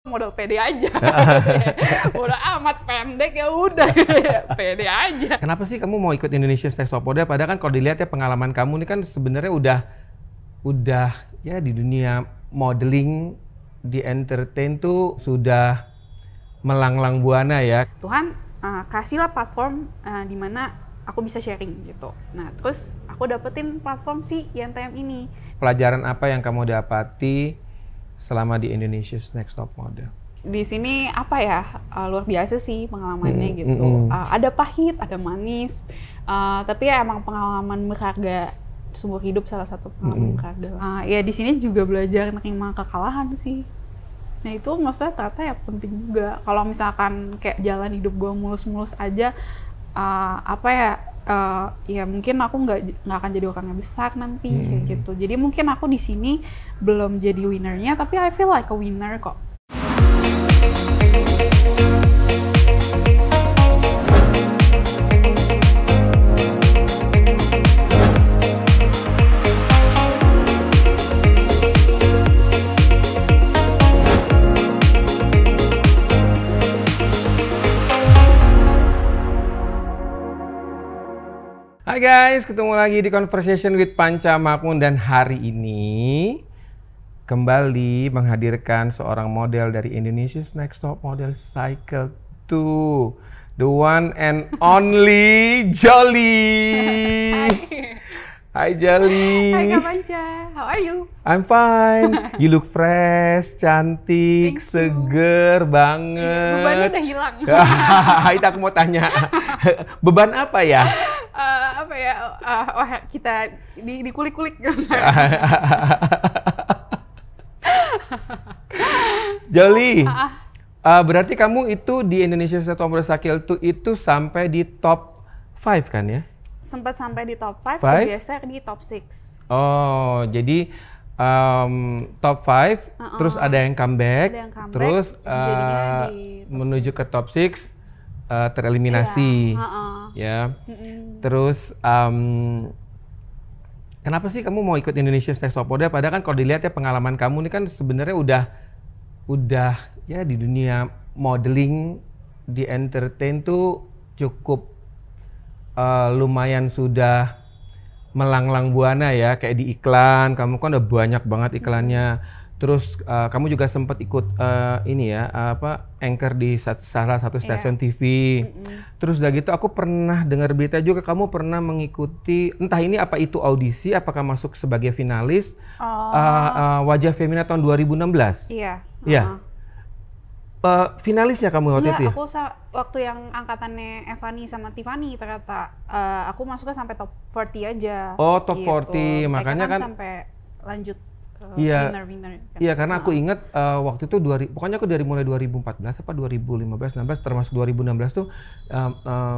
modal pede aja. Udah amat pendek ya udah pede aja. Kenapa sih kamu mau ikut Indonesia's Next Top Model? Padahal kan kalau dilihat ya pengalaman kamu ini kan sebenarnya udah ya di dunia modeling, di entertain tuh sudah melanglang buana ya. Tuhan kasihlah platform di mana aku bisa sharing gitu. Nah terus aku dapetin platform si YNTM ini. Pelajaran apa yang kamu dapati selama di Indonesia's Next Top Model? Di sini apa ya, luar biasa sih pengalamannya gitu. Ada pahit, ada manis, tapi ya emang pengalaman berharga seumur hidup, salah satu pengalaman berharga. Ya di sini juga belajar nerima kekalahan sih. Nah itu maksudnya ternyata ya penting juga. Kalau misalkan kayak jalan hidup gue mulus-mulus aja, ya mungkin aku nggak akan jadi orang yang besar nanti kayak gitu. Jadi mungkin aku di sini belum jadi winnernya, tapi I feel like a winner kok. Hai guys, ketemu lagi di Conversation with Panca Makmun dan hari ini kembali menghadirkan seorang model dari Indonesia's Next Top Model Cycle 2, the one and only Jolie. Hai Jolie. Hai Kak Panca, how are you? I'm fine. You look fresh, cantik, seger banget. Bebannya udah hilang. Itu aku mau tanya, beban apa ya? Kita dikulik-kulik. Jolie, berarti kamu itu di Indonesia's Next Top Model Cycle 2 itu sampai di top 5 kan ya? Sempat sampai di top 5, geser di top 6. Oh, jadi top 5, terus ada yang comeback, terus menuju ke top 6, tereliminasi. Ya. Terus kenapa sih kamu mau ikut Indonesia's Next Top Model? Padahal kan kalau dilihat ya pengalaman kamu ini kan sebenarnya udah ya di dunia modeling, di entertain tuh cukup lumayan sudah melanglang buana ya, kayak di iklan, kamu kan udah banyak banget iklannya. Terus kamu juga sempat ikut anchor di salah satu stasiun TV. Terus udah gitu aku pernah dengar berita juga kamu pernah mengikuti, entah ini apa itu audisi, apakah masuk sebagai finalis Wajah Femina tahun 2016? Iya. Iya. Finalisnya kamu waktu itu ya? Aku waktu yang angkatannya Evani sama Tiffany ternyata aku masuknya sampai top 40 aja. Oh, top gitu. 40. Makanya kan sampai lanjut winner. Iya, karena aku ingat waktu itu pokoknya aku dari mulai 2014 apa 2015 16 termasuk 2016 tuh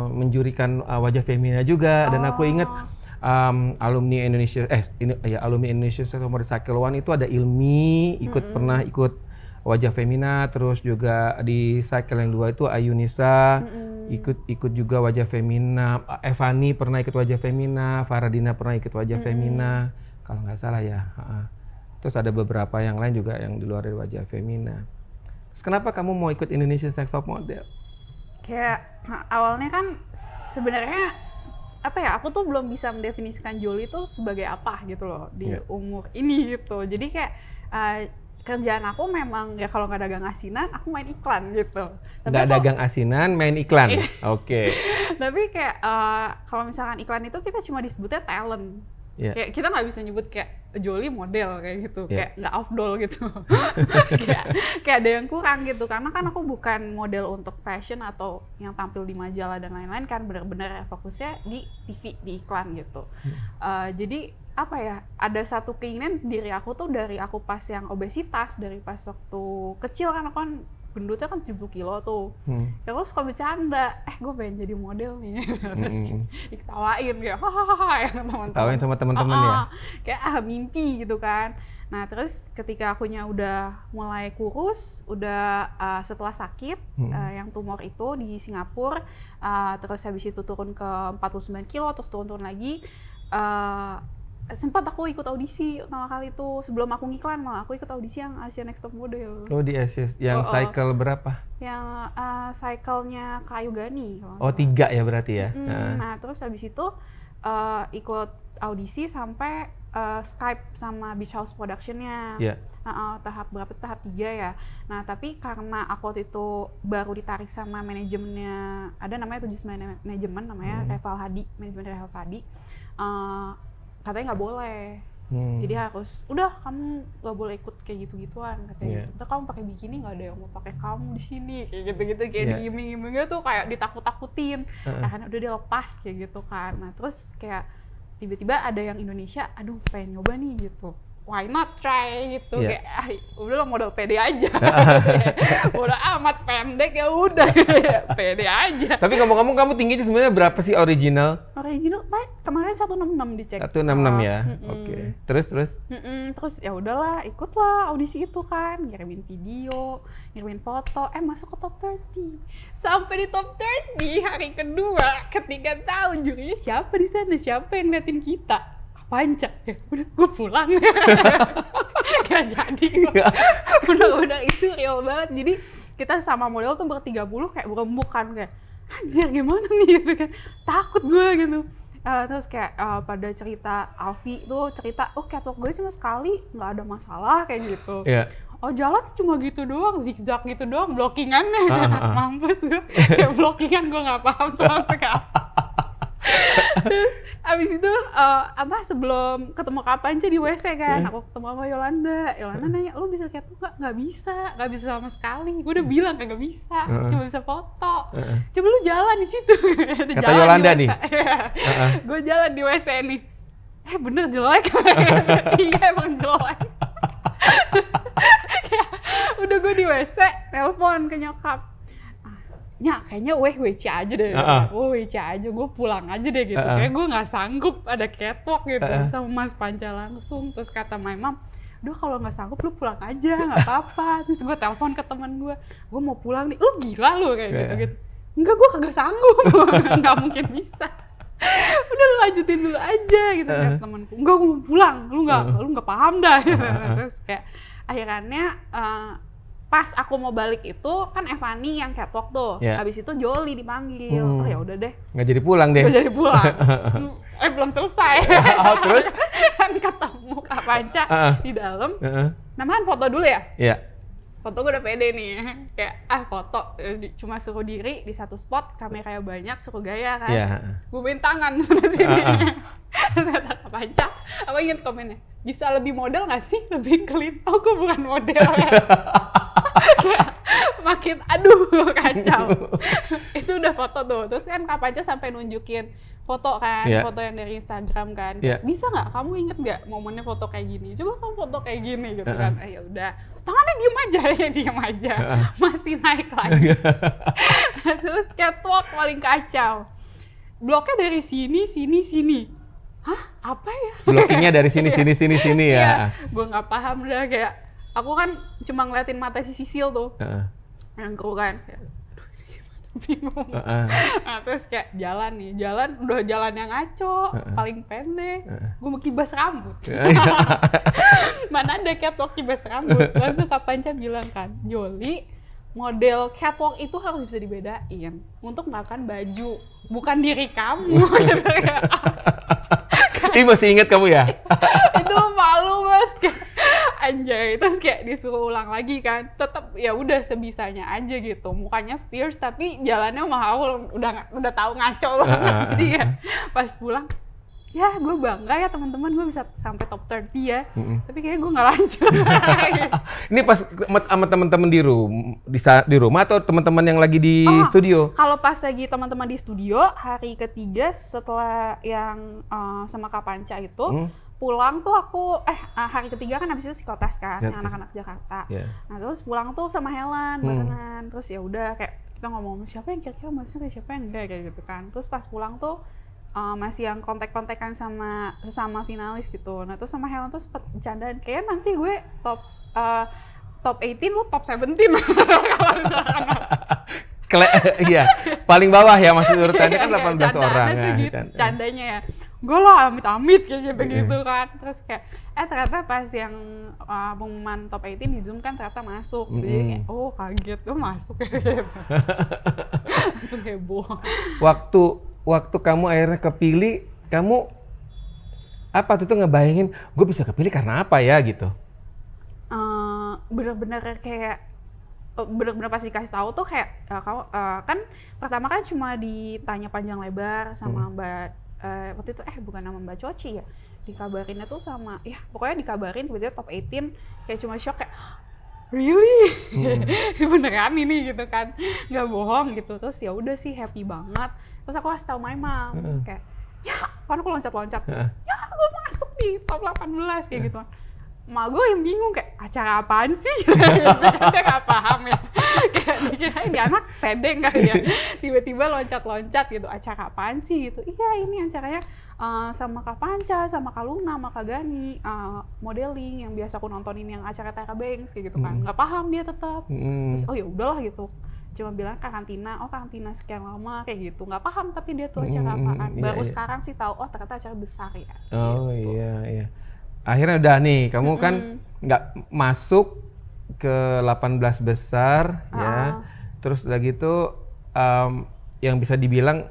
menjurikan Wajah Femina juga. Dan aku ingat alumni Indonesia Model Cycle 1 itu ada Ilmi pernah ikut Wajah Femina, terus juga di cycle yang 2 itu Ayunisa ikut juga Wajah Femina, Evani pernah ikut Wajah Femina, Faradina pernah ikut Wajah Femina kalau nggak salah ya. Terus ada beberapa yang lain juga yang di luar dari Wajah Femina. Terus kenapa kamu mau ikut Indonesia's Next Top Model? Kayak awalnya kan sebenarnya aku tuh belum bisa mendefinisikan Jolie itu sebagai apa gitu loh di umur ini gitu. Jadi kayak kerjaan aku memang ya kalau nggak dagang asinan, aku main iklan gitu. Nggak dagang asinan, main iklan. Oke. Tapi kayak kalau misalkan iklan itu kita cuma disebutnya talent. Kayak kita nggak bisa nyebut kayak Jolie model kayak gitu, kayak nggak afdol gitu. kayak ada yang kurang gitu. Karena kan aku bukan model untuk fashion atau yang tampil di majalah dan lain-lain kan, benar-benar fokusnya di TV, di iklan gitu. Jadi ada satu keinginan diri aku tuh dari aku pas yang obesitas, dari pas waktu kecil kan aku kan gendutnya kan 70 kilo tuh. Ya aku suka bercanda, gue pengen jadi model nih. Terus diketawain kayak hahaha ya teman-teman. Tawain sama teman-teman ya. Kayak mimpi gitu kan. Nah, terus ketika akunya udah mulai kurus, udah setelah sakit yang tumor itu di Singapura, terus habis itu turun ke 49 kilo terus turun lagi. sempat aku ikut audisi pertama kali itu sebelum aku ngiklan, malah aku ikut audisi yang Asian Next Top Model. Oh di Asia, yang cycle berapa? Yang cycle-nya Kak Ayu Gani. Oh 3 ya berarti ya? Nah terus habis itu ikut audisi sampai Skype sama Beach House Production-nya. Tahap 3 ya. Nah tapi karena aku waktu itu baru ditarik sama manajemennya, ada namanya Tujis Manajemen namanya Reval Hadi, manajemen Reval Hadi. Katanya nggak boleh, jadi harus udah kamu nggak boleh ikut kayak gitu-gituan katanya. Gitu. Kamu pakai bikini nggak ada yang mau pakai kamu di sini kayak gitu-gitu, kayak diiming-imingnya tuh kayak ditakut-takutin. Karena udah dilepas kayak gitu kan. Nah terus kayak tiba-tiba ada yang Indonesia, aduh pengen nyoba nih gitu. Why not try gitu, kayak udah lah modal pede aja. Udah amat pendek ya udah pede aja. Tapi ngomong-ngomong kamu tingginya sebenarnya berapa sih original? Original kemarin 166 dicek. 166 ya. Oke. Terus terus ya udahlah, ikutlah audisi itu kan, ngirimin video, ngirimin foto, masuk ke top 30. Sampai di top 30 hari kedua, ketika tahu jurinya siapa di sana, siapa yang ngeliatin kita. Panca, ya udah gue pulang. Gak jadi. Udah itu real banget. Jadi kita sama model tuh ber-30 kayak berembuk kan, kayak anjir gimana nih gitu kan. Takut gue gitu. Terus kayak pada cerita Alfi tuh cerita, catwalk gue cuma sekali, nggak ada masalah kayak gitu. Oh jalan cuma gitu doang, zigzag gitu doang, blockingannya. Mampus gue, kayak blockingan gue nggak paham sama sekali. Abis itu sebelum ketemu Kak Panca di WC kan, aku ketemu sama Yolanda nanya, lu bisa catwalk nggak bisa sama sekali. Gue udah bilang nggak bisa, cuma bisa foto. Coba lu jalan di situ. Kata Yolanda nih. Gue jalan di WC nih, bener jelek. Iya emang jelek. Udah gue di WC, telepon ke nyokap. Kayaknya WC aja deh, WC aja, gue pulang aja deh gitu. Kayak gue nggak sanggup ada catwalk gitu sama Mas Panca langsung. Terus kata my mom, udah kalau nggak sanggup lu pulang aja, nggak apa-apa. Terus gue telepon ke teman gue mau pulang nih, lu gila lu kayak gitu. Enggak, gue kagak sanggup, nggak mungkin bisa. Udah lu lanjutin dulu aja gitu kan temanku. Enggak, gue mau pulang, lu nggak paham dah. Terus kayak akhirnya pas aku mau balik itu kan Evani yang catwalk tuh, abis itu Joli dipanggil. Oh ya udah deh. Nggak jadi pulang deh. Nggak jadi pulang. Belum selesai. Terus kan ketemu Kak Panca di dalam. Namanya foto dulu ya? Iya. Foto gue udah pede nih, kayak foto cuma suruh diri di satu spot, kameranya banyak, suruh gaya kan. Gue main tangan sana sini. Terus kata Kak Panca, apa inget komennya? Bisa lebih model nggak sih? Lebih clean? Oh gue bukan model ya. Makin aduh kacau. Itu udah foto tuh. Terus kan Kak Panca sampai nunjukin foto kan, foto yang dari Instagram kan. Bisa nggak? Kamu inget nggak momennya foto kayak gini? Coba kamu foto kayak gini gitu kan. Ya udah, tangannya diem aja, masih naik lagi. Terus catwalk paling kacau. Bloknya dari sini. Hah? Apa ya? Blockingnya dari sini ya. Gue nggak paham udah, kayak aku kan cuma ngeliatin mata si Sisil tuh, yang kru kan. Bingung. Nah, terus kayak jalan udah jalan yang ngaco, paling pendek. Gue mau kibas rambut. Mana ada catwalk kibas rambut. Lalu Kak Panca bilang kan, Joli, model catwalk itu harus bisa dibedain untuk makan baju, bukan diri kamu. Ini masih inget kamu ya? Itu malu banget. Anjay, terus kayak disuruh ulang lagi kan, tetap ya udah sebisanya aja gitu, mukanya fierce tapi jalannya mah udah tahu ngaco banget. Jadi ya pas pulang, ya gue bangga ya teman-teman gue bisa sampai top 30 ya, tapi kayaknya gue nggak lanjut. Ini pas sama teman-teman di rumah atau teman-teman yang lagi di studio? Kalau pas lagi teman-teman di studio, hari ketiga setelah yang sama Kak Panca itu, pulang tuh aku hari ketiga kan habis itu psikotes kan, yang anak-anak Jakarta. Nah terus pulang tuh sama Helen barengan, terus ya udah kayak kita ngomong siapa yang kira-kira masuk, siapa yang enggak kayak gitu kan. Terus pas pulang tuh masih yang kontak-kontakan sama sesama finalis gitu. Nah terus sama Helen tuh sempet bercandaan, kayaknya nanti gue top 18 lu top 17 kalau misalkan. Iya, paling bawah ya masih urutannya kan 18 orang ya. Gitu. Candanya ya, gue loh amit-amit kayak gitu kan. Terus kayak ternyata pas yang pengumuman top 18 di Zoom kan ternyata masuk. Jadi kayak kaget gue masuk kayak gitu. Langsung heboh. Waktu kamu akhirnya kepilih, kamu apa tuh ngebayangin gue bisa kepilih karena apa ya gitu? Bener-bener kayak bener-bener pas dikasih tahu tuh kayak kamu kan pertama kan cuma ditanya panjang lebar sama Mbak waktu itu bukan nama Mbak Coci ya, dikabarinnya tuh sama pokoknya dikabarin tiba-tiba top 18 kayak cuma shock kayak really beneran ini gitu kan, nggak bohong gitu. Terus ya udah sih happy banget. Terus aku kasih tahu my mom kayak kan aku loncat-loncat gue masuk di top 18 kayak gitu. Mak gue yang bingung kayak acara apaan sih? Dia nggak paham ya. Kayak dikira ini anak sedeng kali ya. Tiba-tiba loncat-loncat gitu. Acara apaan sih gitu? Iya ini acaranya sama Kak Panca, sama Kak Luna, sama Kak Gani, modeling yang biasa aku nontonin yang acara Tara Banks kayak gitu kan. Nggak paham dia tetap. Terus ya udahlah gitu. Cuma bilang karantina sekian lama kayak gitu. Nggak paham tapi dia tuh acara apaan. Baru sekarang sih tahu ternyata acara besar ya. Oh gitu. iya. Akhirnya udah nih, kamu kan nggak masuk ke 18 besar ya. Terus udah gitu yang bisa dibilang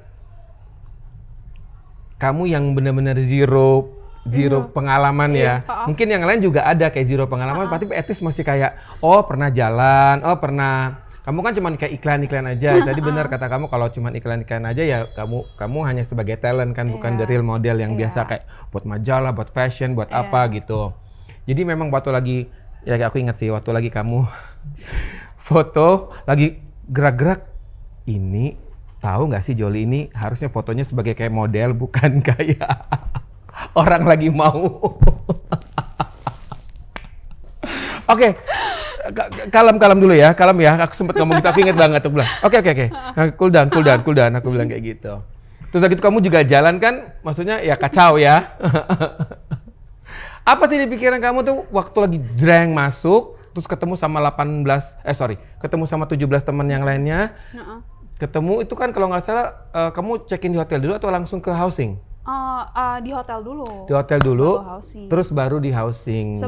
kamu yang benar-benar zero pengalaman ya. Mungkin yang lain juga ada kayak zero pengalaman, tapi at least masih kayak pernah jalan, pernah. Kamu kan cuma kayak iklan-iklan aja. Tadi benar kata kamu kalau cuma iklan-iklan aja ya kamu hanya sebagai talent kan, bukan the real model yang biasa kayak buat majalah, buat fashion, buat apa gitu. Jadi memang waktu lagi aku ingat sih waktu lagi kamu foto lagi gerak-gerak, ini tahu nggak sih Jolie ini harusnya fotonya sebagai kayak model bukan kayak orang lagi mau. Oke. Kalem dulu ya, aku sempat ngomong gitu, aku inget banget tuh bilang, oke, cool down, aku bilang kayak gitu. Terus lagi itu kamu juga jalan kan, maksudnya ya kacau ya. Apa sih di pikiran kamu tuh waktu lagi drang masuk, terus ketemu sama 17 teman yang lainnya, ketemu itu kan kalau nggak salah, kamu check-in di hotel dulu atau langsung ke housing? Di hotel dulu. Di hotel dulu, terus baru di housing.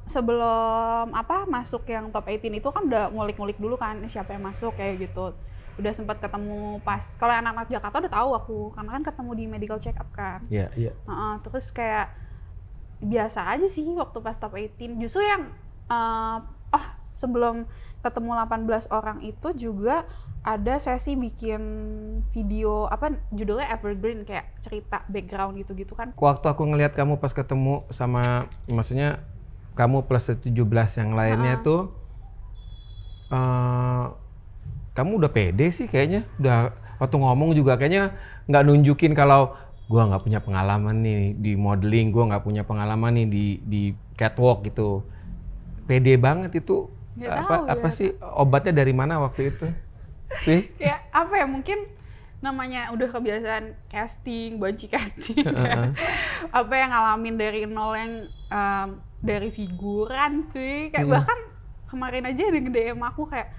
Sebelum masuk yang top 18 itu kan udah ngulik-ngulik dulu kan siapa yang masuk kayak gitu. Udah sempat ketemu pas, kalau anak-anak Jakarta udah tahu aku, karena kan ketemu di medical check up kan. Iya. Terus kayak biasa aja sih waktu pas top 18. Justru yang sebelum ketemu 18 orang itu juga ada sesi bikin video judulnya Evergreen, kayak cerita background gitu-gitu kan. Waktu aku ngelihat kamu pas ketemu sama, maksudnya kamu plus 17 yang lainnya tuh kamu udah pede sih kayaknya. Udah waktu ngomong juga kayaknya nggak nunjukin kalau gua nggak punya pengalaman nih di modeling, gua nggak punya pengalaman nih di catwalk gitu. Pede banget itu. Apa sih obatnya dari mana waktu itu? Sih? Kayak mungkin namanya udah kebiasaan casting, banci casting yang ngalamin dari nol yang dari figuran cuy, kayak bahkan kemarin aja ada nge-DM aku kayak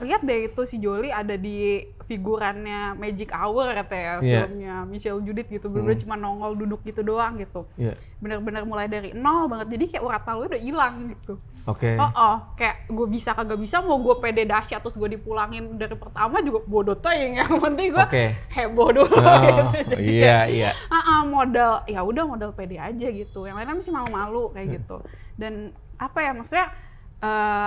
lihat deh itu si Jolie ada di figurannya Magic Hour katanya, filmnya Michelle Judith gitu, bener-bener cuma nongol duduk gitu doang gitu. Bener-bener mulai dari nol banget, jadi kayak urat malu udah hilang gitu. Kayak gue bisa kagak bisa, mau gue pede dahsyat terus gue dipulangin dari pertama juga bodoh tayang, yang penting gue heboh dulu gitu. Jadi modal ya udah modal pede aja gitu, yang lainnya masih malu-malu kayak gitu. Dan maksudnya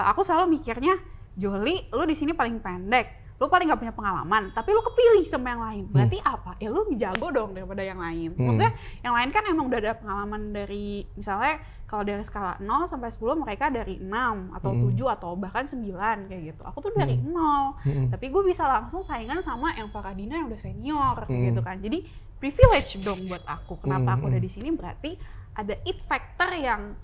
aku selalu mikirnya, Jolie, lu di sini paling pendek, lu paling nggak punya pengalaman, tapi lu kepilih sama yang lain. Berarti apa? Ya lu lebih jago dong daripada yang lain. Maksudnya yang lain kan emang udah ada pengalaman dari, misalnya kalau dari skala 0 sampai 10 mereka dari 6 atau 7 atau bahkan 9 kayak gitu. Aku tuh dari 0, tapi gue bisa langsung saingan sama yang Faradina yang udah senior gitu kan. Jadi privilege dong buat aku. Kenapa aku udah di sini? Berarti ada it factor yang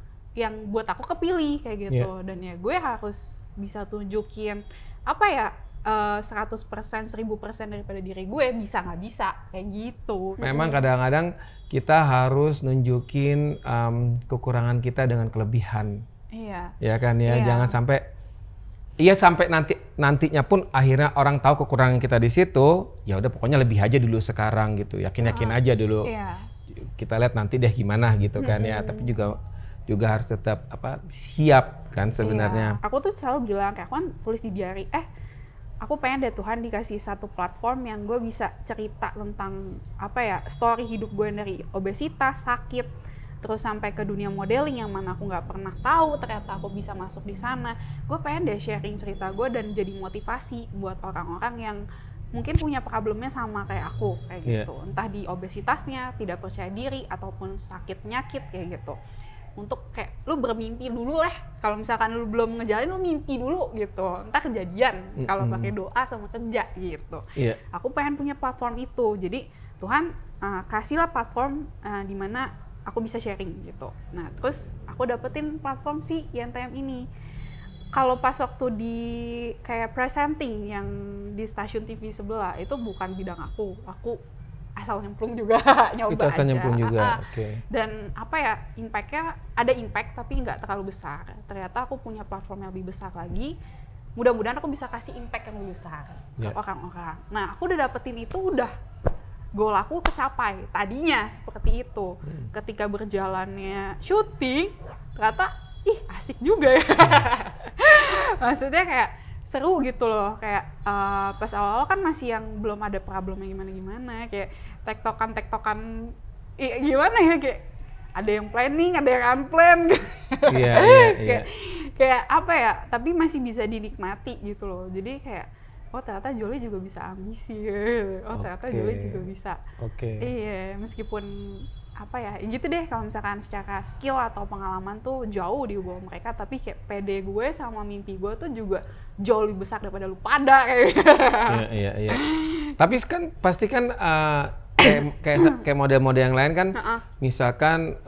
buat aku kepilih kayak gitu. Dan ya gue harus bisa tunjukin 100%, 1000% daripada diri gue, bisa nggak bisa kayak gitu. Memang kadang-kadang kita harus nunjukin kekurangan kita dengan kelebihan. Iya. Ya kan ya, jangan sampai Iya, sampai nantinya pun akhirnya orang tahu kekurangan kita di situ, ya udah pokoknya lebih aja dulu sekarang gitu. Yakin-yakin aja dulu. Kita lihat nanti deh gimana gitu kan ya. Tapi juga harus tetap siap kan sebenarnya. Aku tuh selalu bilang kayak aku kan tulis di diary, aku pengen deh Tuhan dikasih satu platform yang gue bisa cerita tentang story hidup gue dari obesitas, sakit, terus sampai ke dunia modeling yang mana aku nggak pernah tahu ternyata aku bisa masuk di sana. Gue pengen deh sharing cerita gue dan jadi motivasi buat orang-orang yang mungkin punya problemnya sama kayak aku kayak gitu. Entah di obesitasnya, tidak percaya diri ataupun sakit penyakit kayak gitu. Untuk kayak lu bermimpi dulu lah. Kalau misalkan lu belum ngejalin, lu mimpi dulu gitu. Entar kejadian kalau pakai doa sama kerja gitu. Aku pengen punya platform itu. Jadi Tuhan kasihlah platform di mana aku bisa sharing gitu. Nah, terus aku dapetin platform si YNTM ini. Kalau pas waktu di kayak presenting yang di stasiun TV sebelah, itu bukan bidang aku. Aku asal nyemplung juga, nyoba itu asal aja. Nyemplung juga. Dan impact-nya ada impact tapi nggak terlalu besar. Ternyata aku punya platform yang lebih besar lagi. Mudah-mudahan aku bisa kasih impact yang lebih besar ke orang-orang. Nah, aku udah dapetin itu, udah goal aku kecapai. Tadinya seperti itu. Ketika berjalannya syuting, ternyata asik juga ya. Maksudnya kayak seru gitu loh. Kayak pas awal-awal kan masih yang belum ada problemnya gimana-gimana. Kayak tektokan gimana ya, kayak ada yang planning, ada yang unplanned. Kayak tapi masih bisa dinikmati gitu loh. Jadi kayak ternyata Jolie juga bisa ambisi. Ternyata Jolie juga bisa. Iya, meskipun gitu deh, kalau misalkan secara skill atau pengalaman tuh jauh di bawah mereka, tapi kayak PD gue sama mimpi gue tuh juga jauh lebih besar daripada lu pada kayak. Iya. Tapi kan pasti kan kayak model-model yang lain kan, misalkan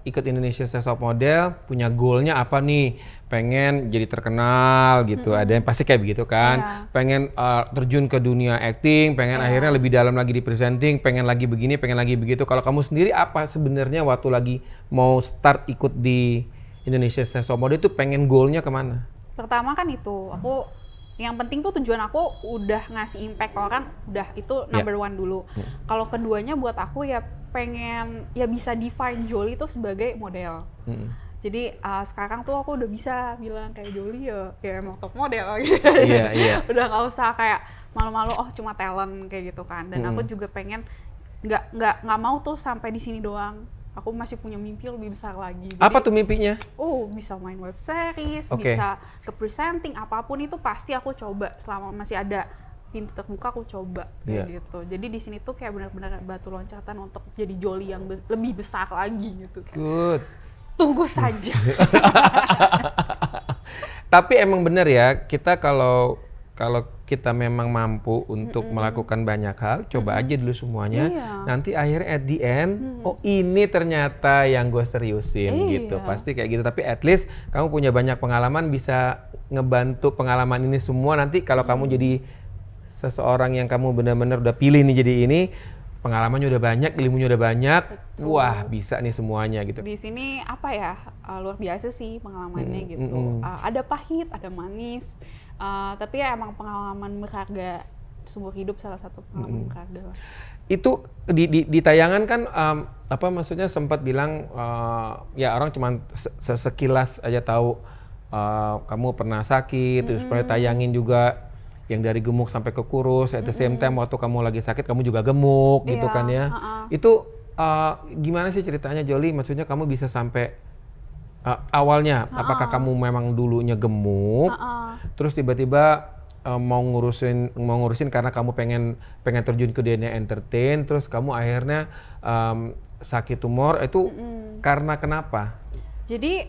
ikut Indonesia Next Top Model, punya goalnya apa nih? Pengen jadi terkenal gitu, ada yang pasti kayak begitu kan, pengen terjun ke dunia acting, pengen akhirnya lebih dalam lagi di presenting, pengen lagi begini, pengen lagi begitu. Kalau kamu sendiri apa sebenarnya waktu lagi mau start ikut di Indonesia Next Top Model itu pengen goalnya kemana? Pertama kan itu, yang penting tuh tujuan aku udah ngasih impact ke orang, udah itu number one dulu. Kalau keduanya buat aku pengen bisa define Jolie itu sebagai model. Jadi sekarang tuh aku udah bisa bilang kayak Jolie ya emang top model gitu. Udah nggak usah kayak malu-malu cuma talent kayak gitu kan. Dan aku juga pengen nggak mau tuh sampai di sini doang. Aku masih punya mimpi lebih besar lagi. Jadi, apa tuh mimpinya? Bisa main web series, bisa ke presenting, apapun itu pasti aku coba. Selama masih ada pintu terbuka aku coba kayak gitu. Jadi di sini tuh kayak benar-benar batu loncatan untuk jadi Jolie yang lebih besar lagi gitu. Good. Tunggu saja. Tapi emang bener ya, kita kalau kita memang mampu untuk melakukan banyak hal, coba aja dulu semuanya. Nanti akhirnya at the end, ini ternyata yang gue seriusin gitu. Pasti kayak gitu. Tapi at least kamu punya banyak pengalaman, bisa ngebantu pengalaman ini semua. Nanti kalau kamu jadi seseorang yang kamu benar-benar udah pilih nih jadi ini, pengalamannya udah banyak, ilmunya udah banyak. Betul. Wah, bisa nih semuanya gitu. Di sini luar biasa sih pengalamannya gitu. Ada pahit, ada manis. Tapi emang pengalaman berharga seumur hidup, salah satu pengalaman berharga. Itu di tayangan kan maksudnya sempat bilang orang cuma sekilas aja tahu kamu pernah sakit, terus pernah tayangin juga yang dari gemuk sampai ke kurus, at the same time waktu kamu lagi sakit kamu juga gemuk gitu kan ya. Itu gimana sih ceritanya Jolie? Maksudnya kamu bisa sampai awalnya apakah kamu memang dulunya gemuk, terus tiba-tiba mau ngurusin karena kamu pengen terjun ke dunia entertain, terus kamu akhirnya sakit tumor itu karena kenapa? Jadi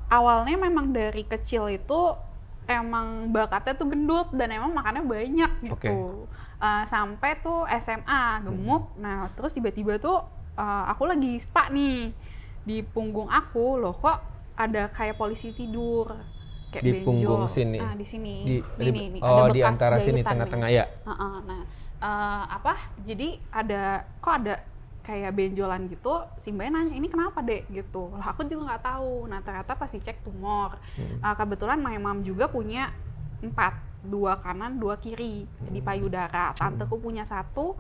awalnya memang dari kecil itu emang bakatnya tuh gendut dan emang makannya banyak gitu. Sampai tuh SMA gemuk. Nah terus tiba-tiba tuh aku lagi spa nih di punggung aku, loh kok ada kayak polisi tidur kayak di benjol. Punggung sini. Di sini. Ini ada bekas di antara sini tengah-tengah ya. Jadi ada kayak benjolan gitu. Si Mbak nanya, ini kenapa dek gitu. Lah aku juga nggak tahu. Nah ternyata pas dicek tumor. Kebetulan my mom juga punya 4, 2 kanan, 2 kiri di payudara. Tanteku punya 1,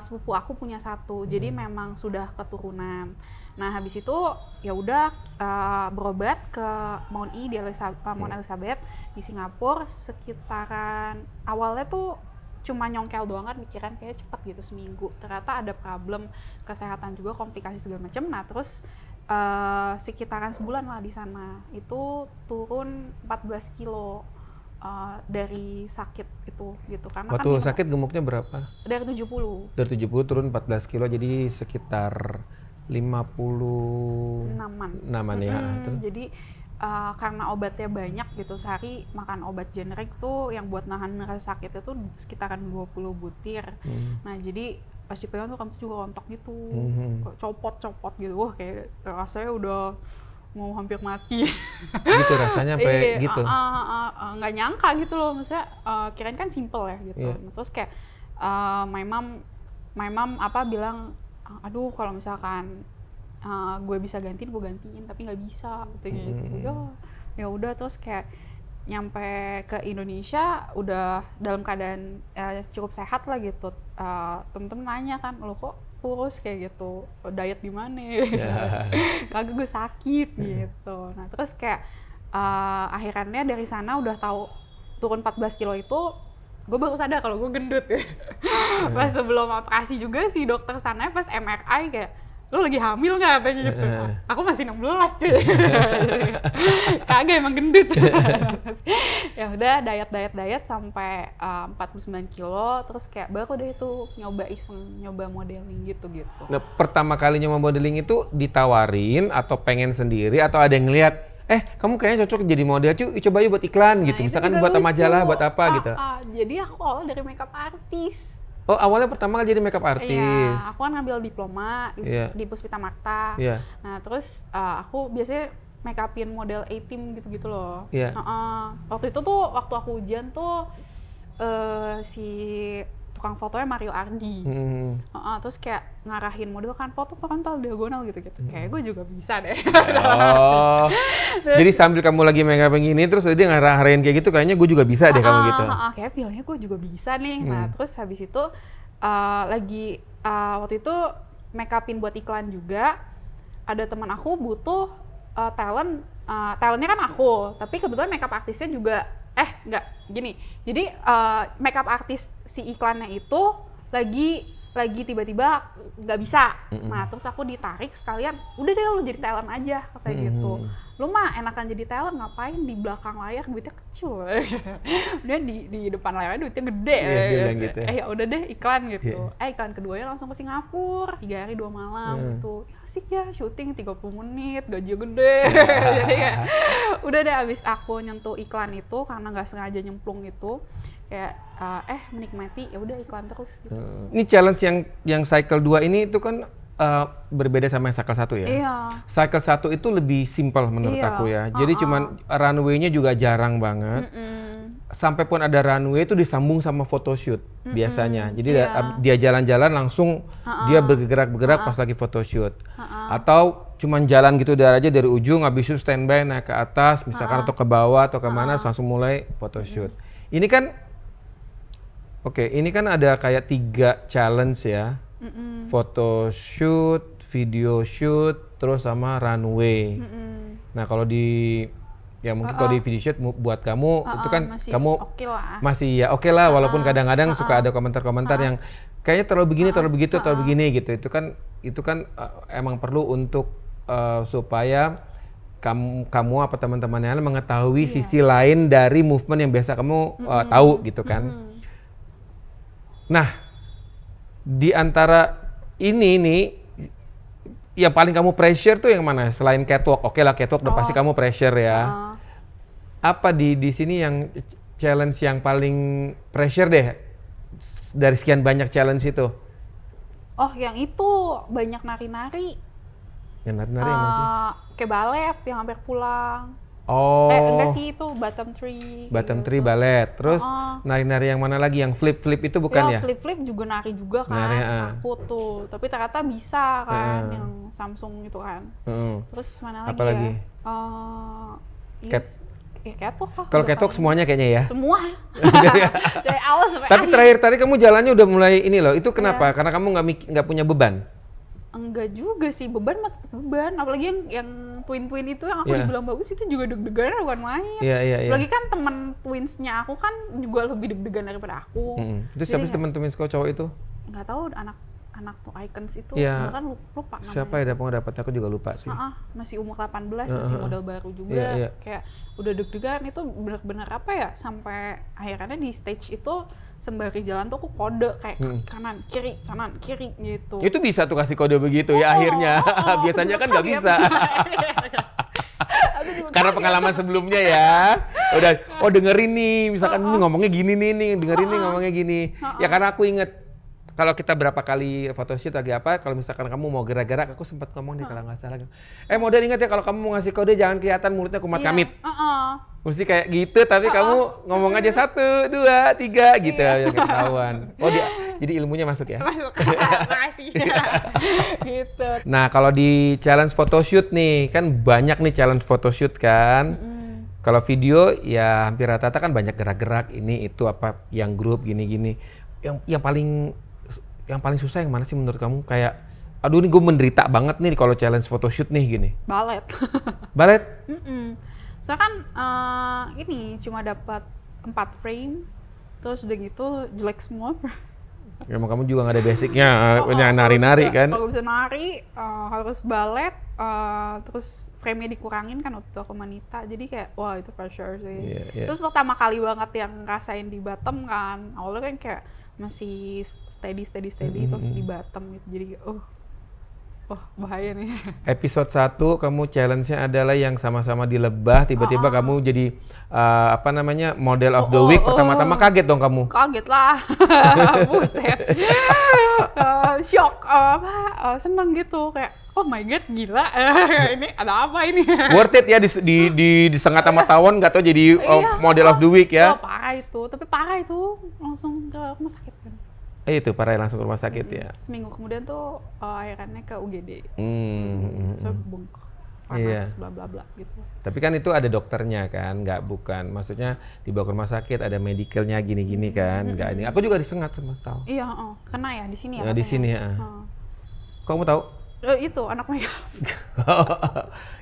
sepupu aku punya 1. Jadi memang sudah keturunan. Nah habis itu ya udah berobat ke Mount Elizabeth di Singapura. Sekitaran awalnya tuh cuma nyongkel doang kan, pikiran kayak cepet gitu seminggu. Ternyata ada problem kesehatan juga, komplikasi segala macam. Nah terus sekitaran sebulan lah di sana itu turun 14 kilo dari sakit gitu karena waktu kan sakit gemuknya berapa? Dari 70 turun 14 kilo, jadi sekitar 56-an ya. Jadi karena obatnya banyak gitu, sehari makan obat generik tuh yang buat nahan rasa sakitnya tuh sekitaran 20 butir. Nah jadi pas dipegang tuh kamu juga rontok gitu, copot gitu, wah kayak rasanya udah mau hampir mati. Gitu rasanya sampai gitu? Nggak nyangka gitu loh, maksudnya kirain kan simple ya gitu. Nah, terus kayak my mom bilang, aduh kalau misalkan gue bisa gantiin, gue gantiin, tapi nggak bisa gitu. Ya udah, terus kayak nyampe ke Indonesia udah dalam keadaan cukup sehat lah gitu. Temen-temen nanya kan, lo kok kurus kayak gitu, diet di mana? Kagak, gue sakit gitu. Nah terus kayak akhirnya dari sana udah tahu turun 14 kilo itu, gue baru sadar kalau gue gendut ya. Pas sebelum operasi juga si dokter sana pas MRI kayak, lo lagi hamil nggak katanya gitu. Aku masih 16 cuy. Kagak, emang gendut. Ya udah diet sampai 49 kilo, terus kayak baru deh itu nyoba modeling gitu. Nah, pertama kali nyoba modeling itu ditawarin atau pengen sendiri atau ada yang ngeliat, kamu kayaknya cocok jadi model, coba yuk buat iklan gitu. Misalkan buat majalah, buat apa gitu. Jadi aku awal dari makeup artist. Oh, awalnya pertama kali jadi makeup artist. Iya, aku kan ngambil diploma di Puspita Marta. Nah, terus aku biasanya make upin model A-team gitu-gitu loh. Waktu itu tuh, waktu aku ujian tuh si tukang fotonya Mario Ardi. Terus kayak ngarahin model kan, foto frontal, diagonal gitu. Kayak gue juga bisa deh. Oh, jadi sambil kamu lagi make up gini, terus dia ngarahin kayak gitu, kayaknya gue juga bisa deh kamu gitu. Kayak feelnya gue juga bisa nih. Nah terus habis itu waktu itu make upin buat iklan juga. Ada teman aku butuh talentnya kan aku, tapi kebetulan makeup artisnya juga jadi makeup artis si iklannya itu lagi tiba-tiba nggak bisa. Nah terus aku ditarik sekalian, udah deh lo jadi talent aja kayak gitu. Lo mah enakan jadi talent, ngapain di belakang layar duitnya kecil. Udah di depan layar duitnya gede. Gitu. Ya udah deh iklan gitu. Iklan keduanya langsung ke Singapura, 3 hari 2 malam gitu. Asik ya, syuting 30 menit, gaji gede. Jadi kayak udah deh, abis aku nyentuh iklan itu karena nggak sengaja nyemplung itu, kayak menikmati, ya udah iklan terus gitu. Ini challenge yang cycle 2 ini itu kan berbeda sama yang cycle 1 ya? Iya. Cycle 1 itu lebih simple menurut aku ya. Jadi cuman runway-nya juga jarang banget. Sampai pun ada runway itu disambung sama photoshoot biasanya. Jadi dia jalan-jalan langsung dia bergerak-bergerak pas lagi photoshoot. Atau cuman jalan gitu aja dari ujung, habis itu standby naik ke atas misalkan atau ke bawah atau kemana, langsung mulai photoshoot. Ini kan ini kan ada kayak 3 challenge ya. Photoshoot, video shoot, terus sama runway. Nah kalau mungkin kalau di video shoot buat kamu itu kan kamu masih oke lah, walaupun kadang-kadang suka ada komentar-komentar yang kayaknya terlalu begini, terlalu begitu, terlalu begini gitu. Itu kan emang perlu untuk supaya kamu apa teman-temannya mengetahui sisi lain dari movement yang biasa kamu tahu gitu kan. Nah, di antara ini nih yang paling kamu pressure tuh yang mana? Selain catwalk, oke lah catwalk udah pasti kamu pressure ya. Apa di sini yang challenge yang paling pressure deh dari sekian banyak challenge itu? Oh, yang itu banyak nari-nari. Yang nari-nari yang mana sih? Kayak balet yang hampir pulang. Oh. Enggak sih, itu bottom tree. Bottom tree balet. Terus nari-nari yang mana lagi? Yang flip-flip itu bukan ya? Flip-flip juga nari juga kan. Aku tuh. Tapi ternyata bisa kan yang Samsung itu kan. Terus mana lagi apa lagi? ya catwalk lah. Kalau catwalk semuanya kayaknya ya? Semua. Dari awal sampai Tapi akhir. terakhir tadi kamu jalannya udah mulai ini loh, itu kenapa? Karena kamu nggak punya beban? Enggak juga sih, beban mah tetap beban. Apalagi yang twin itu yang aku dibilang bagus itu juga deg-degan bukan main. Apalagi kan temen twinsnya aku kan juga lebih deg-degan daripada aku. Itu siapa sih teman twins kau cowok itu? Nggak tahu, anak tuh Icons itu, bahkan lupa namanya. Siapa ya, dapet aku juga lupa sih. Masih umur 18, masih model baru juga. Kayak udah deg-degan itu benar-benar apa ya, sampai akhirnya di stage itu sembari jalan tuh aku kode kayak kanan kiri gitu. Itu bisa tuh kasih kode begitu ya akhirnya. Biasanya kan nggak bisa. Karena pengalaman sebelumnya ya. Udah, dengerin nih, misalkan ini ngomongnya gini nih, dengerin nih ngomongnya gini. Ya karena aku inget kalau kita berapa kali photoshoot lagi apa, kalau misalkan kamu mau gerak-gerak, aku sempat ngomong nih kalau nggak salah. Model ingat ya kalau kamu mau ngasih kode jangan kelihatan mulutnya kumat kamit. Mesti kayak gitu, tapi kamu ngomong aja 1, 2, 3 gitu ya ketahuan. Jadi ilmunya masuk ya? Masuk, makasih. Gitu. Nah kalau di challenge photoshoot nih, kan banyak nih challenge photoshoot kan. Kalau video ya hampir rata-rata kan banyak gerak-gerak, ini itu apa, yang grup gini-gini. Yang paling susah yang mana sih menurut kamu? Kayak, aduh ini gue menderita banget nih kalau challenge photoshoot nih gini. Balet. Balet? Soalnya kan ini cuma dapat 4 frame, terus udah gitu jelek semua. Ya, emang kamu juga gak ada basicnya, nari-nari kan? Kalau bisa nari, harus balet, terus frame-nya dikurangin kan waktu aku Manita, jadi kayak wah itu pressure sih. Terus pertama kali banget yang ngerasain di Batam kan, awalnya kan kayak masih steady terus di Batam gitu, jadi bahaya nih. Episode 1 kamu challenge-nya adalah yang sama-sama di Lebah, tiba-tiba kamu jadi model of the week. Pertama-tama kaget dong kamu? Kaget lah. Buset. Shock, seneng gitu kayak oh my god gila. Ini ada apa ini? Worth it ya di setengah sama tawon nggak tau jadi model of the week ya. Parah itu langsung ke rumah sakit kan. Itu parah langsung ke rumah sakit ya. Seminggu kemudian tuh akhirnya ke UGD. So bengkak, panas, bla bla bla gitu. Tapi kan itu ada dokternya kan, bukan. Maksudnya dibawa ke rumah sakit ada medicalnya gini-gini kan, nggak ini. Aku juga disengat sama tahu. Iya, kena ya di sini ya. Di sini ya. Kok kamu tahu? Itu anak mereka.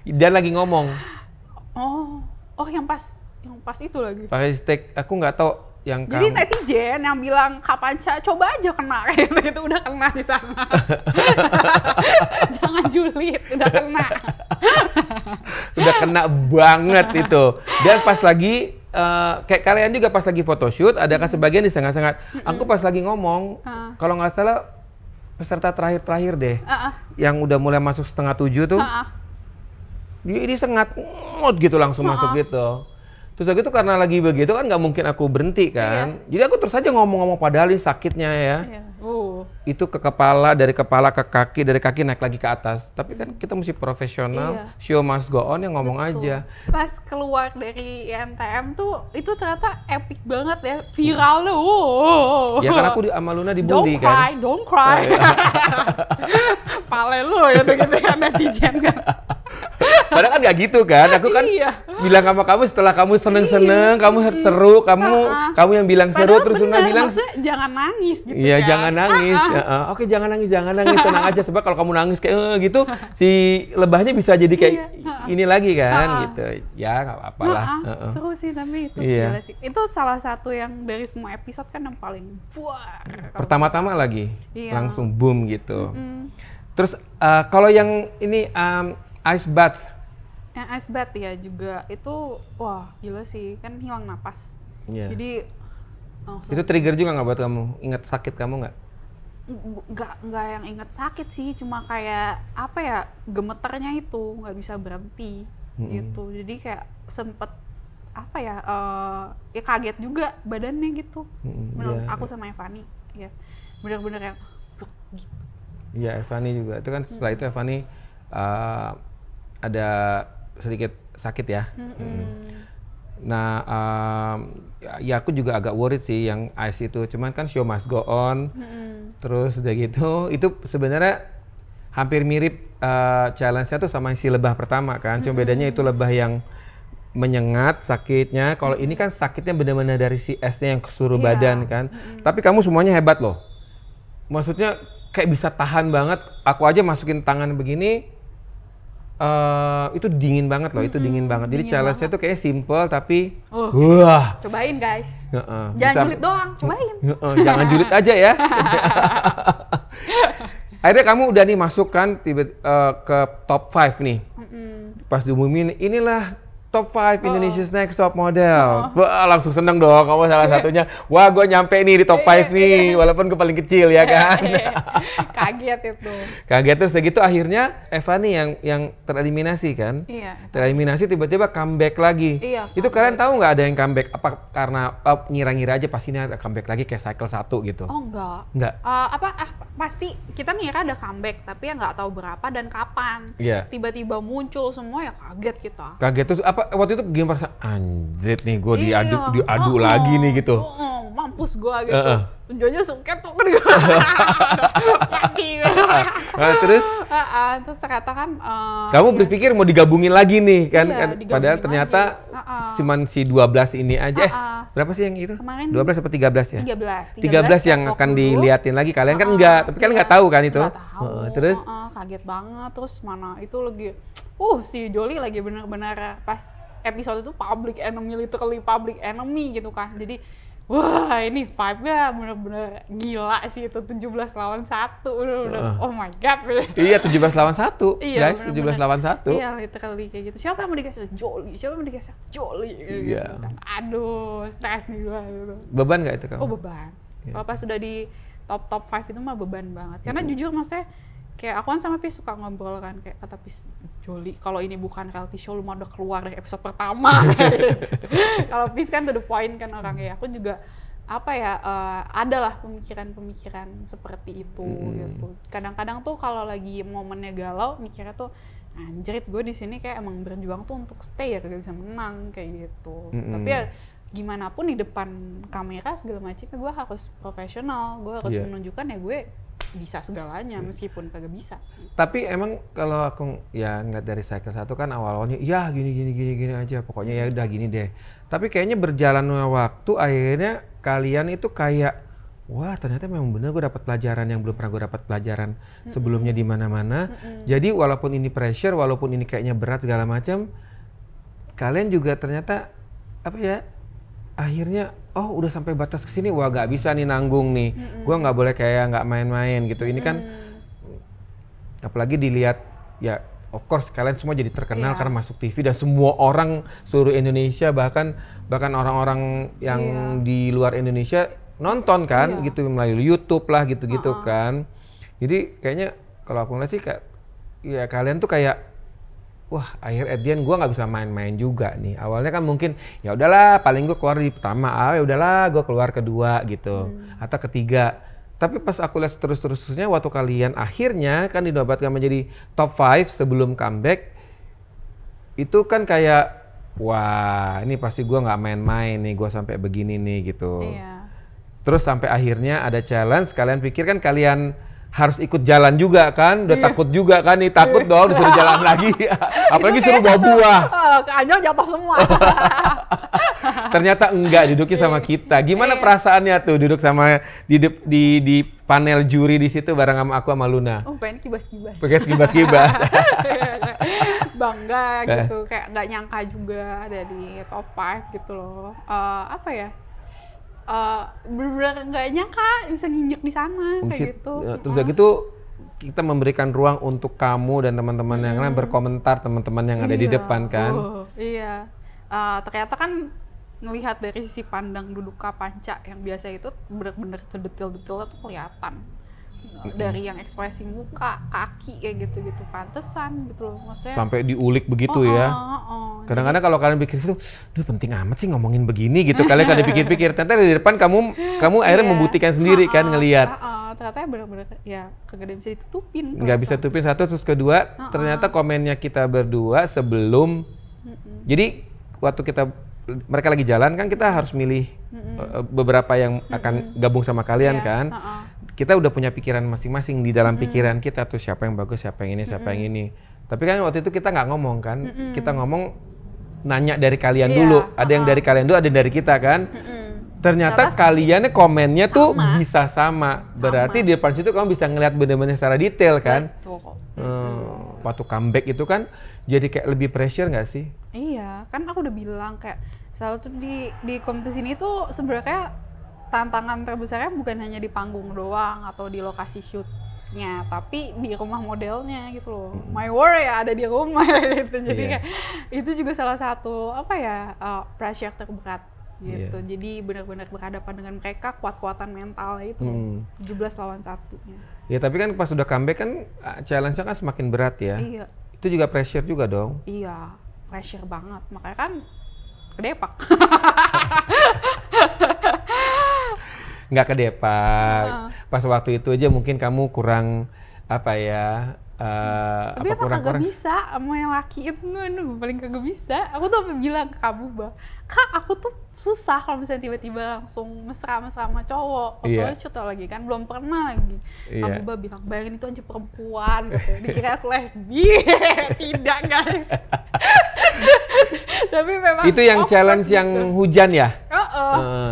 Dan lagi ngomong. Yang pas itu lagi. Pakai stick, aku nggak tahu yang jadi netizen yang bilang Kapanca coba aja kena kayak gitu, udah kena di sana. Jangan julid, udah kena. Udah kena banget itu. Dan pas lagi kayak kalian juga pas lagi photoshoot, ada kan sebagian disengat-sengat. Aku pas lagi ngomong, kalau nggak salah peserta terakhir deh, yang udah mulai masuk 6:30 tuh, dia disengat, gitu langsung masuk gitu. Terus gitu karena lagi begitu kan nggak mungkin aku berhenti kan. Jadi aku terus aja ngomong-ngomong padahal ini sakitnya ya. Itu ke kepala, dari kepala ke kaki, dari kaki naik lagi ke atas. Tapi kan kita mesti profesional, show must go on, yang ngomong aja. Pas keluar dari INTM tuh itu ternyata epic banget ya, viral loh. Ya kan aku sama Luna dibully kan. Don't cry. Pale lu gitu ya netizen kan. Padahal kan nggak gitu kan, aku kan bilang sama kamu setelah kamu seneng-seneng, kamu seru, kamu yang bilang seru, terus Luna bilang jangan nangis gitu. Iya kan? Jangan nangis. Oke jangan nangis, tenang aja. Sebab kalau kamu nangis kayak gitu, si lebahnya bisa jadi kayak ini lagi kan, gitu. Ya nggak apa-apa lah. Seru sih tapi itu gila sih. Itu salah satu yang dari semua episode kan yang paling pertama-tama lagi, langsung boom gitu. Terus kalau yang ini ice bath. Yang ice bath ya juga itu wah gila sih, kan hilang napas. Jadi langsung. Itu trigger juga nggak buat kamu? Ingat sakit kamu nggak? Nggak yang ingat sakit sih, cuma kayak apa ya, gemeternya itu nggak bisa berhenti gitu. Jadi kayak sempet apa ya, ya kaget juga badannya gitu. Menurut aku sama Evani ya bener-bener yang gitu. Iya Evani juga. Itu kan setelah itu Evani ada sedikit sakit ya. Nah, ya aku juga agak worried sih yang ice itu. Cuman kan show must go on. Terus udah gitu, itu sebenarnya hampir mirip challenge-nya tuh sama si lebah pertama kan. Cuma bedanya itu lebah yang menyengat sakitnya. Kalau ini kan sakitnya benar-benar dari si esnya yang ke seluruh badan kan. Tapi kamu semuanya hebat loh. Maksudnya kayak bisa tahan banget. Aku aja masukin tangan begini, itu dingin banget loh, itu dingin banget. Jadi challenge-nya tuh kayaknya simple tapi wah. Cobain guys. Jangan julid doang, cobain. Jangan julid aja ya. Akhirnya kamu udah nih masuk kan ke top 5 nih. Pas diumumin inilah top 5 Indonesia's Next Top Model. Wah, langsung seneng dong kamu salah satunya. Wah, gue nyampe nih di top 5 nih, walaupun gue paling kecil ya kan. Kaget itu. Kaget terus segitu akhirnya Eva nih yang tereliminasi kan. Tereliminasi tiba-tiba comeback lagi. Itu kalian tahu nggak ada yang comeback? Apa karena ngira-ngira aja pasti ini ada comeback lagi kayak cycle 1 gitu? Oh enggak. Enggak. Pasti kita ngira ada comeback tapi ya nggak tahu berapa dan kapan. Tiba-tiba muncul semua ya kaget kita. Kaget terus apa? Waktu itu gimana perasaan anjir nih gue diadu lagi nih gitu. Mampus gue gitu. Tunjuknya suket tuh kan. Terus ternyata kan kamu berpikir mau digabungin lagi nih kan, padahal ternyata cuman si 12 ini aja. Berapa sih yang itu? Kemarin 12 atau 13 ya? 13 yang akan diliatin lagi. Kalian kan enggak, tapi kalian nggak tahu kan itu. Terus kaget banget. Terus mana itu lagi si Jolly lagi benar-benar pas episode itu public enemy, literally public enemy gitu kan. Jadi wah ini vibe-nya bener-bener gila sih itu 17 lawan 1 bener-bener oh my god. Iya 17 lawan 1 guys, 17 lawan 1. Iya literally kayak gitu. Siapa yang mau digeser? Jolly. Siapa yang mau digeser? Jolly gitu kan. Aduh stres nih gue gitu. Beban gak itu kamu? Oh beban. Kalau pas sudah di top 5 itu mah beban banget. Karena jujur maksudnya kayak aku kan sama Pis suka ngobrol kan, kayak kata Pis, Jolly kalau ini bukan reality show lu mah udah keluar dari episode pertama. Kalau Pis kan to the point kan orangnya. Aku juga adalah pemikiran-pemikiran seperti itu gitu. Kadang-kadang tuh kalau lagi momennya galau mikirnya tuh anjrit gue di sini kayak emang berjuang tuh untuk stay ya, kagak bisa menang kayak gitu. Tapi ya gimana pun di depan kamera segala macam gue harus profesional, gue harus menunjukkan ya gue bisa segalanya meskipun kagak bisa. Tapi emang kalau aku ya ngeliat dari cycle 1 kan awal-awalnya ya gini aja pokoknya ya udah gini deh. Tapi kayaknya berjalannya waktu akhirnya kalian itu kayak wah ternyata memang bener gue dapat pelajaran yang belum pernah gue dapat pelajaran sebelumnya di mana-mana. Jadi walaupun ini pressure, walaupun ini kayaknya berat segala macam, kalian juga ternyata akhirnya udah sampai batas kesini, wah gak bisa nih nanggung nih, gue nggak boleh kayak nggak main-main gitu. Ini kan apalagi dilihat ya of course kalian semua jadi terkenal karena masuk TV dan semua orang seluruh Indonesia bahkan orang-orang yang di luar Indonesia nonton kan gitu melalui YouTube lah gitu-gitu kan. Jadi kayaknya kalau aku ngeliat sih kayak ya kalian tuh kayak wah, akhir Edian gue nggak bisa main-main juga nih. Awalnya kan mungkin ya udahlah, paling gue keluar di pertama, ya udahlah gue keluar kedua gitu, atau ketiga. Tapi pas aku lihat terus-terusnya, waktu kalian akhirnya kan dinobatkan menjadi top 5 sebelum comeback, itu kan kayak wah, ini pasti gue nggak main-main nih, gue sampai begini nih gitu. Terus sampai akhirnya ada challenge, kalian pikir kan kalian harus ikut jalan juga kan, udah takut juga kan nih, takut dong disuruh jalan lagi, apalagi suruh bawa buah. Keanjol jatuh semua. Ternyata enggak, duduknya sama kita. Gimana perasaannya tuh duduk sama di panel juri di situ bareng sama aku sama Luna? Pengen kibas-kibas. Pengen kibas-kibas. Bangga gitu, kayak nggak nyangka juga ada di top 5 gitu loh. Bener-bener nggak nyangka bisa nginjek di sana kayak gitu. Terus gitu kita memberikan ruang untuk kamu dan teman-teman yang lain berkomentar, teman-teman yang ada di depan kan. Ternyata kan ngelihat dari sisi pandang Duduka Panca yang biasa itu bener-bener sedetil-detilnya tuh kelihatan. Dari yang ekspresi muka, kaki kayak gitu-gitu, pantesan gitu loh maksudnya. Sampai diulik begitu ya. Kadang-kadang kalau kalian pikir itu, duh penting amat sih ngomongin begini gitu. Kalian kan dipikir-pikir, ternyata di depan kamu akhirnya membuktikan sendiri kan ngelihat. Ternyata benar-benar ya kagak bisa ditutupin. Nggak bisa tutupin satu, terus kedua ternyata komennya kita berdua sebelum. Jadi waktu mereka lagi jalan kan kita harus milih beberapa yang akan gabung sama kalian kan. Kita udah punya pikiran masing-masing di dalam pikiran kita tuh siapa yang bagus, siapa yang ini, siapa yang ini. Tapi kan waktu itu kita nggak ngomong kan, kita ngomong nanya dari kalian dulu, ada yang dari kalian dulu, ada yang dari kita kan. Ternyata kaliannya komennya tuh bisa sama. Berarti di depan situ kamu bisa ngeliat bener-bener secara detail kan. Betul. Waktu comeback itu kan jadi kayak lebih pressure nggak sih? Iya, kan aku udah bilang kayak selalu tuh di kompetisi ini tuh sebenarnya tantangan terbesarnya bukan hanya di panggung doang atau di lokasi shootnya, tapi di rumah modelnya gitu loh. My war ya ada di rumah gitu. Jadi kayak itu juga salah satu pressure terberat gitu. Jadi benar-benar berhadapan dengan mereka, kuat-kuatan mentalnya itu 17 lawan 1-nya. Ya tapi kan pas udah comeback kan challenge-nya kan semakin berat ya. Iya. Itu juga pressure juga dong. Iya, pressure banget. Makanya kan kedepak. Nggak kedepak. Pas waktu itu aja mungkin kamu kurang tapi aku kagak bisa sama yang laki itu, paling kagak bisa. Aku tuh bilang ke kamu, Kak, aku tuh susah kalau misalnya tiba-tiba langsung mesra sama cowok. Atau shoot lagi kan, belum pernah lagi. Kamu bilang, bayangin itu anjir perempuan gitu. Dikira aku lesbi. Tidak guys. Tapi memang itu yang challenge gitu. Yang hujan ya?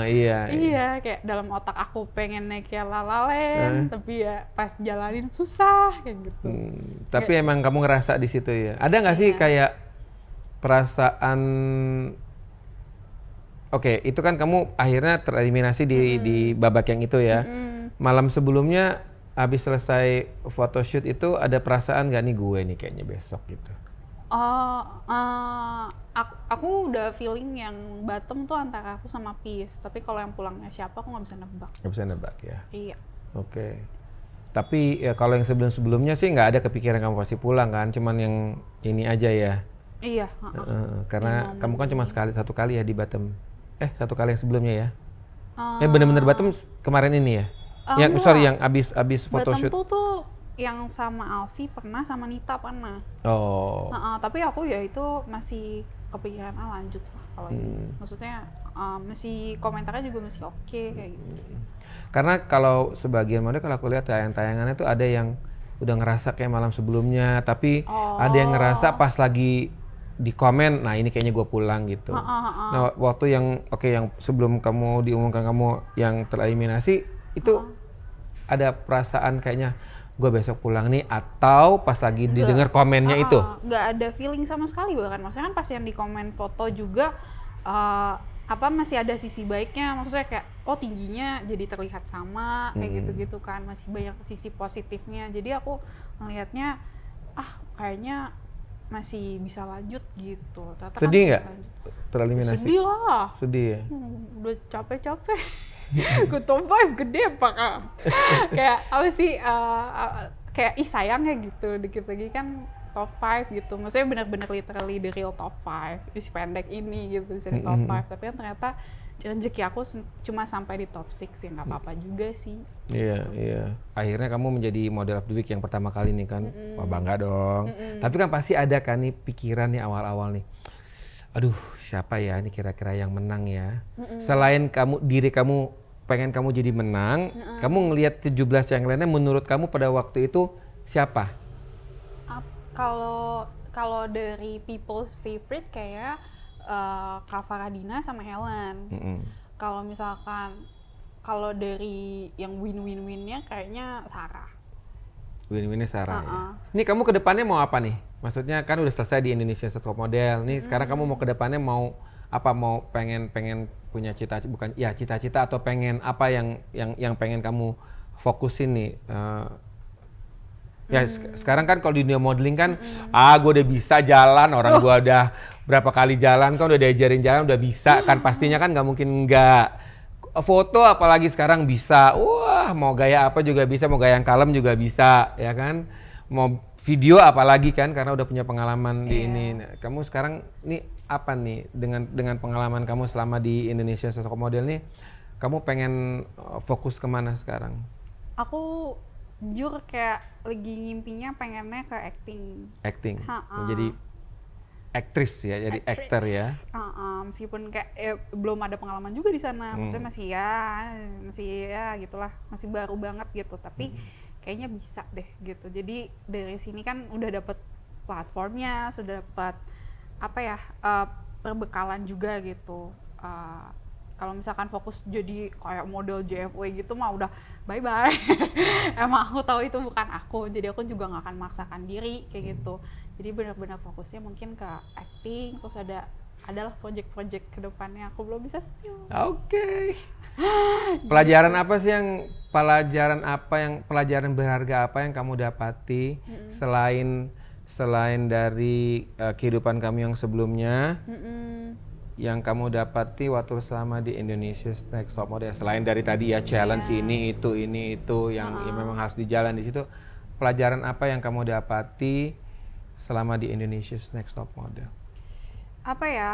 Iya, kayak dalam otak aku pengen naik ya lalalen, tapi ya pas jalanin susah kayak gitu. Tapi kayak, emang kamu ngerasa di situ ya. Ada nggak sih kayak perasaan? Oke, itu kan kamu akhirnya tereliminasi di babak yang itu ya. Malam sebelumnya habis selesai photoshoot itu ada perasaan nggak nih gue nih kayaknya besok gitu? Aku udah feeling yang bottom tuh antara aku sama Peace. Tapi kalau yang pulangnya siapa aku nggak bisa nebak. Nggak bisa nebak ya? Iya. Oke. Tapi ya kalau yang sebelum-sebelumnya sih nggak ada kepikiran kamu pasti pulang kan? Cuman yang ini aja ya? Iya. Karena kamu kan cuma satu kali ya di bottom. Satu kali yang sebelumnya ya? Bener-bener bottom kemarin ini ya? Yang abis photoshoot. Bottom tuh yang sama Alfi pernah, sama Nita pernah. Tapi aku ya itu masih kepikiran lanjut lah kalau maksudnya masih komentarnya juga masih oke kayak gitu. Karena kalau sebagian model kalau aku lihat tayangannya tuh ada yang udah ngerasa kayak malam sebelumnya, tapi ada yang ngerasa pas lagi di komen, nah ini kayaknya gue pulang gitu. Nah waktu yang yang sebelum kamu diumumkan kamu yang tereliminasi itu ada perasaan kayaknya gue besok pulang nih, atau pas lagi didengar komennya itu? Nggak ada feeling sama sekali bahkan. Maksudnya kan pas yang di komen foto juga masih ada sisi baiknya. Maksudnya kayak tingginya jadi terlihat sama kayak gitu-gitu kan, masih banyak sisi positifnya. Jadi aku ngelihatnya kayaknya masih bisa lanjut gitu. Sedih nggak tereliminasi? Sedih lah. Sedih ya? Udah capek-capek. Gue top 5 gede apa Kak? Kayak apa sih, kayak sayangnya gitu, dikit lagi kan top 5 gitu. Maksudnya benar-benar literally the real top 5 di pendek ini gitu, bisa di top 5. Tapi kan ternyata rezeki aku cuma sampai di top 6 ya, nggak apa-apa juga sih. Iya. Akhirnya kamu menjadi model of the week yang pertama kali nih kan. Wah bangga dong. Tapi kan pasti ada kan nih pikiran nih awal-awal nih. Aduh, siapa ya ini kira-kira yang menang ya? Selain diri kamu pengen kamu jadi menang, kamu ngelihat 17 yang lainnya menurut kamu pada waktu itu siapa? Kalau dari people's favorite kayak Kak Faradina sama Helen. Kalau misalkan dari yang win-win-winnya kayaknya Sarah. Win-winnya Sarah ya. Ini kamu ke depannya mau apa nih? Maksudnya kan udah selesai di Indonesia Top Model. Nih sekarang kamu mau ke depannya mau apa? Mau pengen punya cita-cita atau pengen apa yang pengen kamu fokusin nih? Sekarang kan kalau di dunia modeling kan, gue udah bisa jalan, orang gue udah berapa kali jalan kan, udah diajarin jalan, udah bisa kan, pastinya kan nggak mungkin enggak. Foto apalagi sekarang bisa, wah mau gaya apa juga bisa, mau gaya yang kalem juga bisa, ya kan. Mau video apalagi kan, karena udah punya pengalaman di ini. Nah, kamu sekarang nih apa nih dengan pengalaman kamu selama di Indonesia Top Model nih, kamu pengen fokus kemana sekarang? Aku jujur kayak lagi ngimpinya pengennya ke acting. Jadi aktris ya, jadi aktor ya. Meskipun kayak belum ada pengalaman juga di sana, maksudnya masih ya gitulah, masih baru banget gitu. Tapi kayaknya bisa deh gitu. Jadi dari sini kan udah dapet platformnya, sudah dapat perbekalan juga gitu. Kalau misalkan fokus jadi kayak model JFW gitu mah udah bye-bye. Emang aku tahu itu bukan aku, jadi aku juga nggak akan memaksakan diri kayak gitu. Jadi benar-benar fokusnya mungkin ke acting, terus adalah project-project kedepannya aku belum bisa spill. Oke. Pelajaran apa sih pelajaran berharga apa yang kamu dapati selain dari kehidupan kamu yang sebelumnya? Yang kamu dapati waktu selama di Indonesia's Next Top Model, selain dari tadi ya challenge ini itu yang memang harus dijalan di situ, pelajaran apa yang kamu dapati selama di Indonesia's Next Top Model? Apa ya,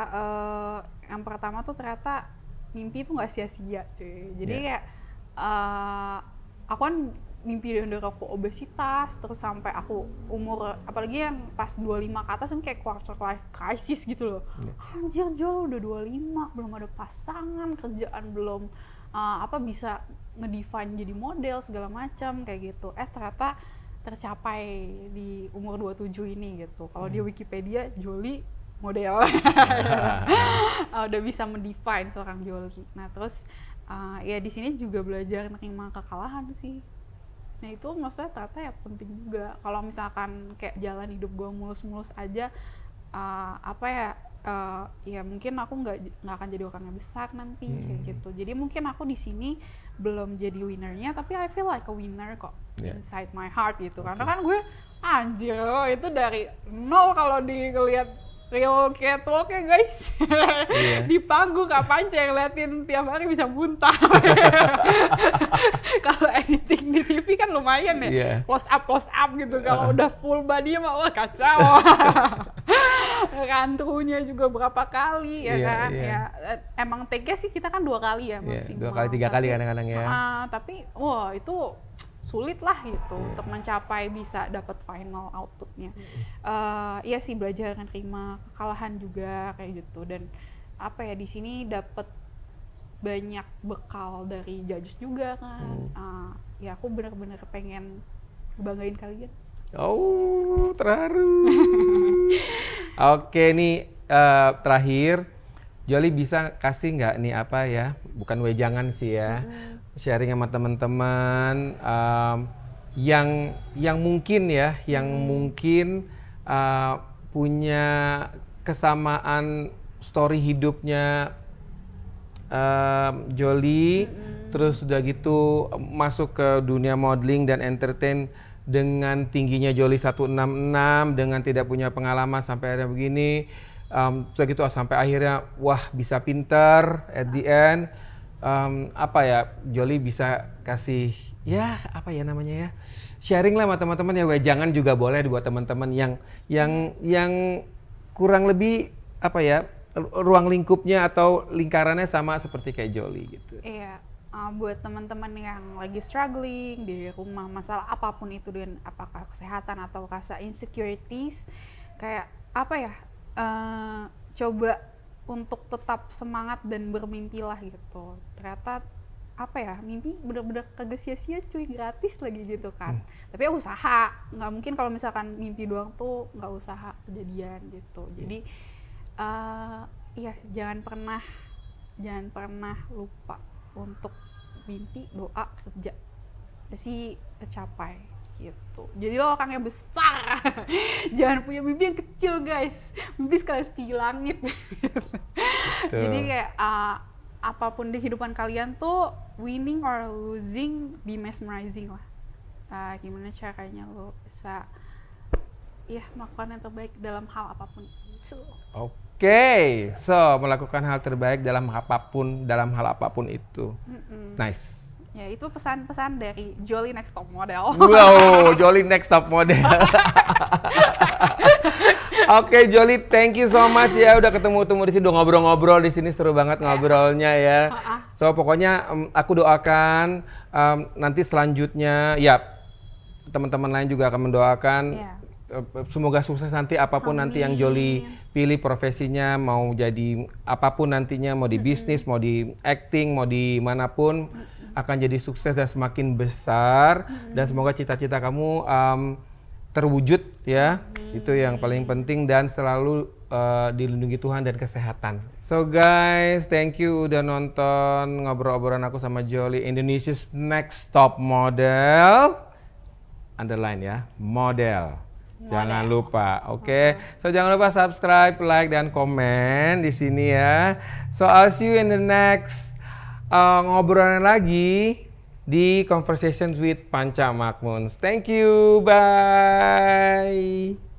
yang pertama tuh ternyata mimpi itu nggak sia-sia cuy. Jadi kayak aku kan mimpi dari aku obesitas, terus sampai aku umur, apalagi yang pas 25 ke atas kan kayak quarter life crisis gitu loh. Anjir Jol, udah 25, belum ada pasangan, kerjaan belum bisa ngedefine jadi model segala macam kayak gitu. Ternyata tercapai di umur 27 ini gitu. Kalau di Wikipedia Jolie model. Udah bisa mendefine seorang Jolie. Nah, terus ya di sini juga belajar menerima kekalahan sih. Nah itu maksudnya ternyata ya penting juga. Kalau misalkan kayak jalan hidup gue mulus-mulus aja, ya mungkin aku nggak akan jadi orang yang besar nanti kayak gitu. Jadi mungkin aku di sini belum jadi winnernya, tapi I feel like a winner kok inside my heart gitu. Karena kan gue anjir itu dari nol kalau dilihat real catwalk ya guys. Di panggung kapan cek liatin tiap hari bisa muntah. Kalau editing di TV kan lumayan ya, close up gitu. Kalau udah full body mah wah kacau. Rantunya juga berapa kali ya kan. Ya emang take-nya sih kita kan 2 kali ya maksimal. 2 kali 3 kali kadang-kadang ya. Tapi wah itu sulit lah gitu untuk mencapai bisa dapat final outputnya. Iya sih, belajar terima kekalahan juga kayak gitu. Dan apa ya, di sini dapat banyak bekal dari judges juga kan. Ya aku benar-benar pengen banggain kalian. Oh, terharu. Oke nih, terakhir Jolie bisa kasih nggak nih apa ya, bukan wejangan sih ya, sharing sama teman-teman yang mungkin ya, mungkin punya kesamaan story hidupnya Jolie, terus udah gitu masuk ke dunia modeling dan entertain dengan tingginya Jolie 166, dengan tidak punya pengalaman sampai akhirnya begini. Terus gitu sampai akhirnya wah bisa pinter at the end. Apa ya, Jolie bisa kasih ya apa ya namanya ya, sharing lah sama teman-teman ya, wejangan juga boleh buat teman-teman yang kurang lebih apa ya, ruang lingkupnya atau lingkarannya sama seperti kayak Jolie gitu. Iya, buat teman-teman yang lagi struggling di rumah masalah apapun itu, dengan apakah kesehatan atau rasa insecurities, kayak apa ya, coba untuk tetap semangat dan bermimpilah gitu. Ternyata apa ya, mimpi bener-bener kagak sia-sia cuy, gratis lagi gitu kan. Tapi ya usaha, nggak mungkin kalau misalkan mimpi doang tuh nggak usaha kejadian gitu. Jadi iya, jangan pernah lupa untuk mimpi, doa, kerja, pasti tercapai gitu. Jadi lo orang yang besar. Jangan punya mimpi yang kecil guys, mimpi sekali setinggi langit. Jadi kayak apapun di kehidupan kalian tuh, winning or losing, be mesmerizing lah. Gimana caranya lo bisa melakukan yang terbaik dalam hal apapun itu. Oke, so melakukan hal terbaik dalam hal apapun itu. Nice. Ya, itu pesan-pesan dari Jolie Next Top Model. Wow, Jolie Next Top Model. Oke, Jolie, thank you so much ya, udah ketemu di sini, udah ngobrol-ngobrol di sini, seru banget ngobrolnya ya. So pokoknya aku doakan nanti selanjutnya ya teman-teman lain juga akan mendoakan. Semoga sukses nanti apapun nanti yang Jolie pilih profesinya, mau jadi apapun nantinya, mau di bisnis, mau di acting, mau di manapun, akan jadi sukses dan semakin besar. Dan semoga cita-cita kamu terwujud ya. Itu yang paling penting, dan selalu dilindungi Tuhan dan kesehatan. So guys, thank you udah nonton ngobrol-ngobrolan aku sama Jolie, Indonesia's Next Top Model. Underline ya, model. Jangan lupa, oke? So jangan lupa subscribe, like, dan komen di sini ya. So I'll see you in the next ngobrolan lagi di Conversations with Panca Makmuns. Thank you, bye.